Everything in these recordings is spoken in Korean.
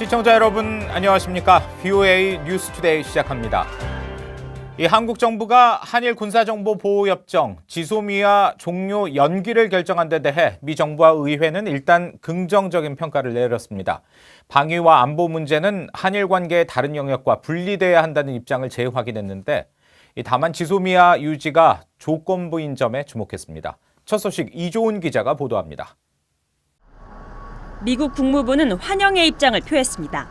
시청자 여러분 안녕하십니까? VOA 뉴스투데이 시작합니다. 이 한국 정부가 한일 군사정보보호협정 지소미아 종료 연기를 결정한 데 대해 미 정부와 의회는 일단 긍정적인 평가를 내렸습니다. 방위와 안보 문제는 한일 관계의 다른 영역과 분리돼야 한다는 입장을 재확인했는데 다만 지소미아 유지가 조건부인 점에 주목했습니다. 첫 소식 이조은 기자가 보도합니다. 미국 국무부는 환영의 입장을 표했습니다.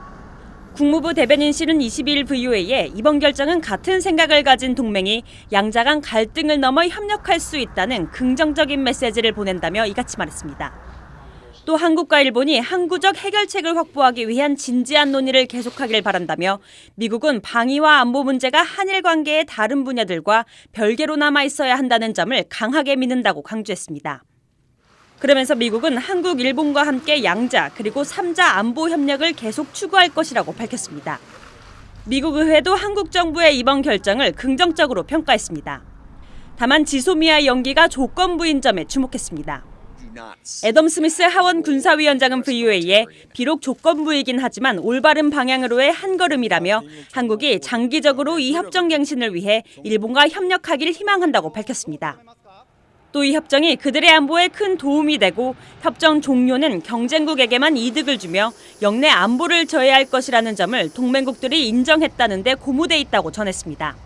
국무부 대변인실은 22일 VOA에 이번 결정은 같은 생각을 가진 동맹이 양자 간 갈등을 넘어 협력할 수 있다는 긍정적인 메시지를 보낸다며 이같이 말했습니다. 또 한국과 일본이 항구적 해결책을 확보하기 위한 진지한 논의를 계속하길 바란다며 미국은 방위와 안보 문제가 한일 관계의 다른 분야들과 별개로 남아 있어야 한다는 점을 강하게 믿는다고 강조했습니다. 그러면서 미국은 한국, 일본과 함께 양자 그리고 3자 안보 협력을 계속 추구할 것이라고 밝혔습니다. 미국 의회도 한국 정부의 이번 결정을 긍정적으로 평가했습니다. 다만 지소미아 연기가 조건부인 점에 주목했습니다. 애덤 스미스 하원 군사위원장은 VOA에 비록 조건부이긴 하지만 올바른 방향으로의 한 걸음이라며 한국이 장기적으로 이 협정 갱신을 위해 일본과 협력하길 희망한다고 밝혔습니다. 또 이 협정이 그들의 안보에 큰 도움이 되고 협정 종료는 경쟁국에게만 이득을 주며 영내 안보를 저해할 것이라는 점을 동맹국들이 인정했다는 데 고무돼 있다고 전했습니다.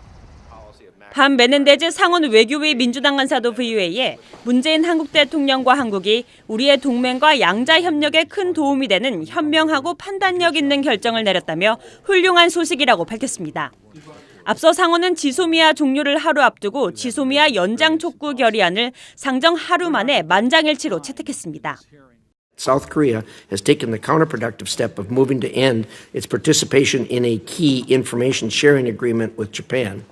반 메넨데즈 상원 외교위 민주당 간사도 VOA에 문재인 한국 대통령과 한국이 우리의 동맹과 양자 협력에 큰 도움이 되는 현명하고 판단력 있는 결정을 내렸다며 훌륭한 소식이라고 밝혔습니다. 앞서 상원은 지소미아 종료를 하루 앞두고 지소미아 연장 촉구 결의안을 상정 하루 만에 만장일치로 채택했습니다. South Korea has taken the counterproductive step of moving to end its participation in a key information sharing agreement with Japan.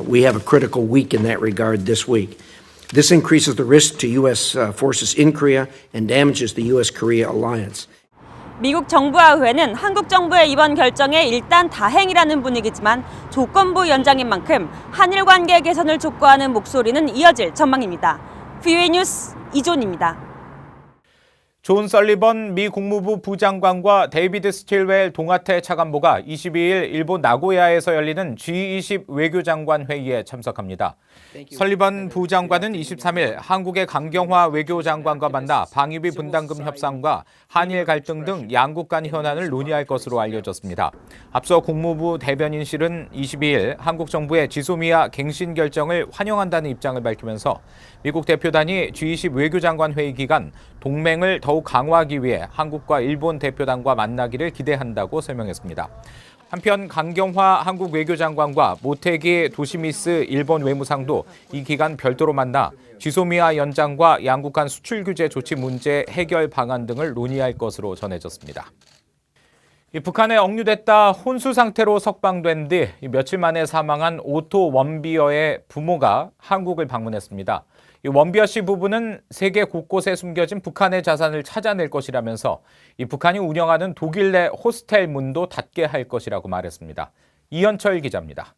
We have a critical week in that regard this week. This increases the risk to U.S. forces in Korea and damages the U.S.-Korea alliance. 미국 정부와 의회는 한국 정부의 이번 결정에 일단 다행이라는 분위기지만 조건부 연장인 만큼 한일 관계 개선을 촉구하는 목소리는 이어질 전망입니다. VOA 뉴스 이존입니다. 존 설리번 미 국무부 부장관과 데이비드 스틸웰 동아태 차관보가 22일 일본 나고야에서 열리는 G20 외교장관 회의에 참석합니다. 설리번 부장관은 23일 한국의 강경화 외교장관과 만나 방위비 분담금 협상과 한일 갈등 등 양국 간 현안을 논의할 것으로 알려졌습니다. 앞서 국무부 대변인실은 22일 한국 정부의 지소미아 갱신 결정을 환영한다는 입장을 밝히면서 미국 대표단이 G20 외교장관 회의 기간 동맹을 더욱 강화하기 위해 한국과 일본 대표단과 만나기를 기대한다고 설명했습니다. 한편 강경화 한국 외교장관과 모테기 도시미스 일본 외무상도 이 기간 별도로 만나 지소미아 연장과 양국 간 수출 규제 조치 문제 해결 방안 등을 논의할 것으로 전해졌습니다. 북한에 억류됐다 혼수 상태로 석방된 뒤 며칠 만에 사망한 오토 원비어의 부모가 한국을 방문했습니다. 원비어 씨 부부는 세계 곳곳에 숨겨진 북한의 자산을 찾아낼 것이라면서 북한이 운영하는 독일 내 호스텔 문도 닫게 할 것이라고 말했습니다. 이현철 기자입니다.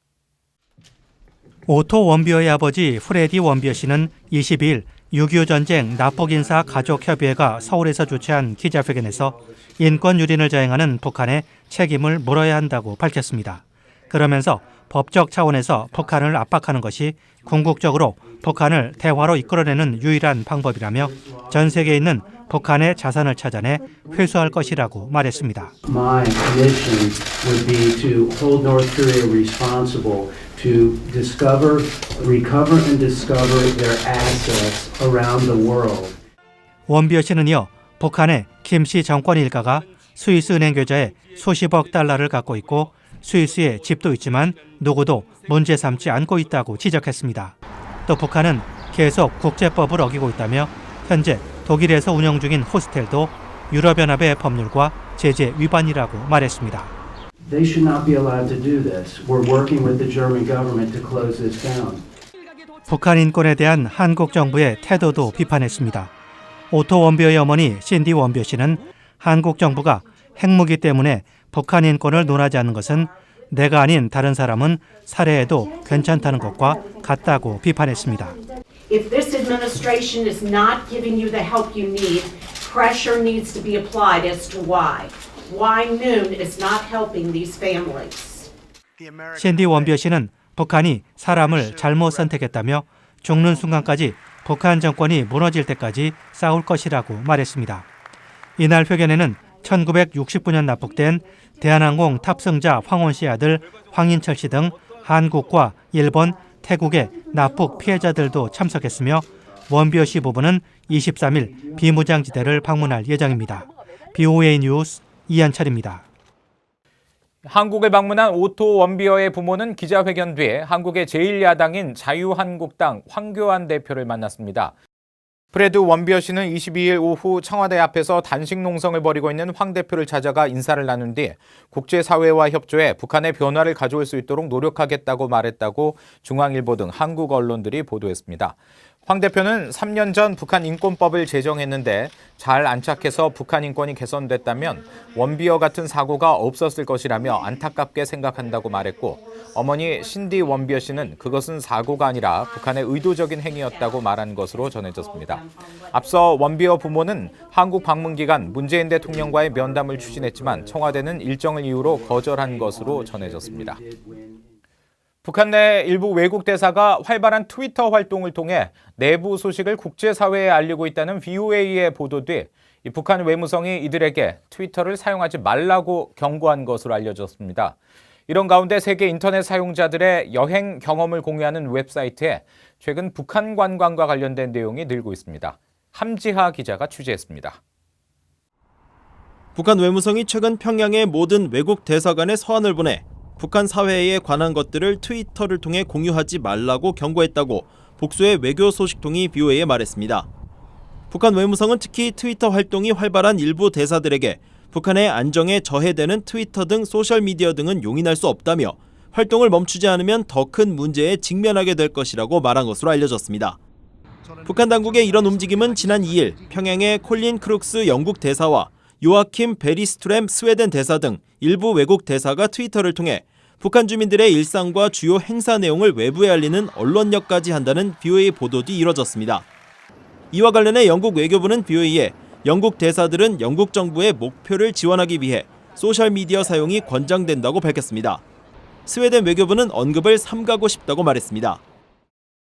오토 원비어의 아버지 프레디 원비어 씨는 22일 6.25 전쟁 납북인사 가족협의회가 서울에서 주최한 기자회견에서 인권 유린을 자행하는 북한에 책임을 물어야 한다고 밝혔습니다. 그러면서 법적 차원에서 북한을 압박하는 것이 궁극적으로 북한을 대화로 이끌어내는 유일한 방법이라며 전 세계에 있는 북한의 자산을 찾아내 회수할 것이라고 말했습니다. My mission would be to hold North Korea responsible to discover, recover and discover their assets around the world. 원비어 씨는 이어 북한의 김씨 정권 일가가 스위스 은행 계좌에 수십억 달러를 갖고 있고 스위스에 집도 있지만 누구도 문제 삼지 않고 있다고 지적했습니다. 또 북한은 계속 국제법을 어기고 있다며 현재 독일에서 운영 중인 호스텔도 유럽연합의 법률과 제재 위반이라고 말했습니다. They should not be allowed to do this. We're working with the German government to close this down. 북한 인권에 대한 한국 정부의 태도도 비판했습니다. 오토 원비어의 어머니 신디 원비어 씨는 한국 정부가 핵무기 때문에 북한 인권을 논하지 않는 것은 내가 아닌 다른 사람은 살해해도 괜찮다는 것과 같다고 비판했습니다. If this administration is not giving you the help you need, pressure needs to be applied as to why. why noon is not helping these families. 신디 원비어 씨는 북한이 사람을 잘못 선택했다며 죽는 순간까지 북한 정권이 무너질 때까지 싸울 것이라고 말했습니다. 이날 회견에는 1969년 납북된 대한항공 탑승자 황원 씨 아들 황인철 씨 등 한국과 일본, 태국의 납북 피해자들도 참석했으며 원비어 씨 부부는 23일 비무장지대를 방문할 예정입니다. BOA 뉴스 이한철입니다. 한국을 방문한 오토 원비어의 부모는 기자회견 뒤 한국의 제1야당인 자유한국당 황교안 대표를 만났습니다. 프레드 원비어 씨는 22일 오후 청와대 앞에서 단식 농성을 벌이고 있는 황 대표를 찾아가 인사를 나눈 뒤 국제사회와 협조해 북한의 변화를 가져올 수 있도록 노력하겠다고 말했다고 중앙일보 등 한국 언론들이 보도했습니다. 황 대표는 3년 전 북한 인권법을 제정했는데 잘 안착해서 북한 인권이 개선됐다면 원비어 같은 사고가 없었을 것이라며 안타깝게 생각한다고 말했고, 어머니 신디 원비어 씨는 그것은 사고가 아니라 북한의 의도적인 행위였다고 말한 것으로 전해졌습니다. 앞서 원비어 부모는 한국 방문 기간 문재인 대통령과의 면담을 추진했지만 청와대는 일정을 이유로 거절한 것으로 전해졌습니다. 북한 내 일부 외국 대사가 활발한 트위터 활동을 통해 내부 소식을 국제사회에 알리고 있다는 VOA의 보도 뒤 북한 외무성이 이들에게 트위터를 사용하지 말라고 경고한 것으로 알려졌습니다. 이런 가운데 세계 인터넷 사용자들의 여행 경험을 공유하는 웹사이트에 최근 북한 관광과 관련된 내용이 늘고 있습니다. 함지하 기자가 취재했습니다. 북한 외무성이 최근 평양의 모든 외국 대사관에 서한을 보내 북한 사회에 관한 것들을 트위터를 통해 공유하지 말라고 경고했다고 복수의 외교 소식통이 BOA에 말했습니다. 북한 외무성은 특히 트위터 활동이 활발한 일부 대사들에게 북한의 안정에 저해되는 트위터 등 소셜미디어 등은 용인할 수 없다며 활동을 멈추지 않으면 더 큰 문제에 직면하게 될 것이라고 말한 것으로 알려졌습니다. 북한 당국의 이런 움직임은 지난 2일 평양의 콜린 크룩스 영국 대사와 요아킴 베리스트램 스웨덴 대사 등 일부 외국 대사가 트위터를 통해 북한 주민들의 일상과 주요 행사 내용을 외부에 알리는 언론역까지 한다는 BOA 보도 뒤 이뤄졌습니다. 이와 관련해 영국 외교부는 BOA에 영국 대사들은 영국 정부의 목표를 지원하기 위해 소셜미디어 사용이 권장된다고 밝혔습니다. 스웨덴 외교부는 언급을 삼가고 싶다고 말했습니다.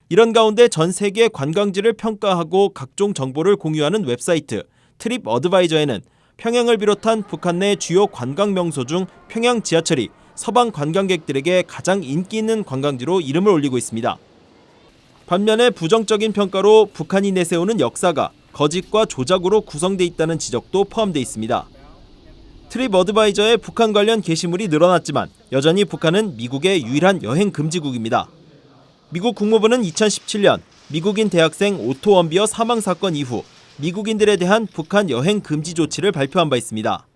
이런 가운데 전 세계 관광지를 평가하고 각종 정보를 공유하는 웹사이트 트립 어드바이저에는 평양을 비롯한 북한 내 주요 관광 명소 중 평양 지하철이 서방 관광객들에게 가장 인기 있는 관광지로 이름을 올리고 있습니다. 반면에 부정적인 평가로 북한이 내세우는 역사가 거짓과 조작으로 구성돼 있다는 지적도 포함돼 있습니다. 트립 어드바이저의 북한 관련 게시물이 늘어났지만 여전히 북한은 미국의 유일한 여행 금지국입니다. 미국 국무부는 2017년 미국인 대학생 오토 원비어 사망 사건 이후 미국인들에 대한 북한 여행 금지 조치를 발표한 바 있습니다.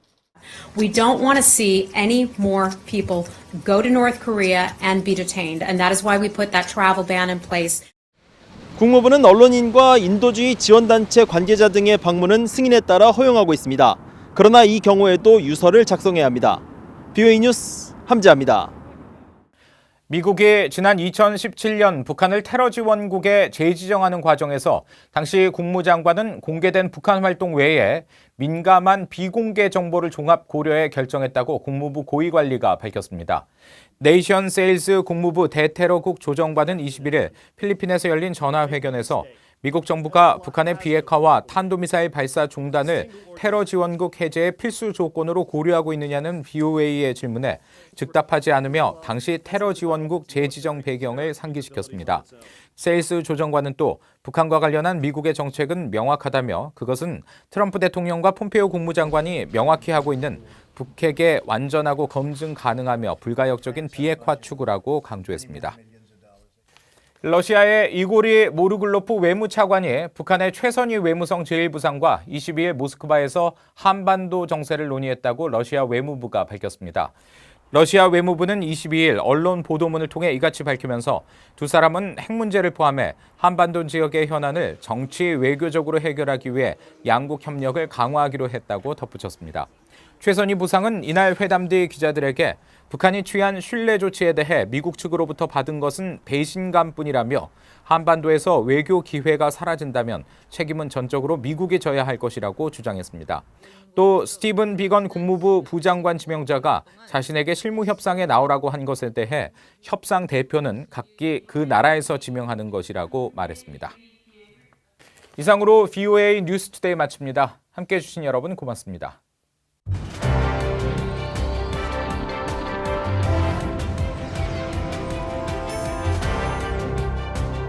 We don't want to see any more people go to North Korea and be detained, and that is why we put that travel ban in place. 국무부는 언론인과 인도주의 지원단체 관계자 등의 방문은 승인에 따라 허용하고 있습니다. 그러나 이 경우에도 유서를 작성해야 합니다. BOA 뉴스 함지아입니다. 미국이 지난 2017년 북한을 테러 지원국에 재지정하는 과정에서 당시 국무장관은 공개된 북한 활동 외에 민감한 비공개 정보를 종합 고려해 결정했다고 국무부 고위관리가 밝혔습니다. 네이션 세일즈 국무부 대테러국 조정반은 21일 필리핀에서 열린 전화회견에서 미국 정부가 북한의 비핵화와 탄도미사일 발사 중단을 테러 지원국 해제의 필수 조건으로 고려하고 있느냐는 BOA의 질문에 즉답하지 않으며 당시 테러 지원국 재지정 배경을 상기시켰습니다. 세일스 조정관은 또 북한과 관련한 미국의 정책은 명확하다며 그것은 트럼프 대통령과 폼페이오 국무장관이 명확히 하고 있는 북핵의 완전하고 검증 가능하며 불가역적인 비핵화 추구라고 강조했습니다. 러시아의 이고리 모르글로프 외무차관이 북한의 최선희 외무성 제1부상과 22일 모스크바에서 한반도 정세를 논의했다고 러시아 외무부가 밝혔습니다. 러시아 외무부는 22일 언론 보도문을 통해 이같이 밝히면서 두 사람은 핵 문제를 포함해 한반도 지역의 현안을 정치 외교적으로 해결하기 위해 양국 협력을 강화하기로 했다고 덧붙였습니다. 최선희 부상은 이날 회담 뒤 기자들에게 북한이 취한 신뢰 조치에 대해 미국 측으로부터 받은 것은 배신감뿐이라며 한반도에서 외교 기회가 사라진다면 책임은 전적으로 미국이 져야 할 것이라고 주장했습니다. 또 스티븐 비건 국무부 부장관 지명자가 자신에게 실무 협상에 나오라고 한 것에 대해 협상 대표는 각기 그 나라에서 지명하는 것이라고 말했습니다. 이상으로 VOA 뉴스투데이 마칩니다. 함께해 주신 여러분 고맙습니다.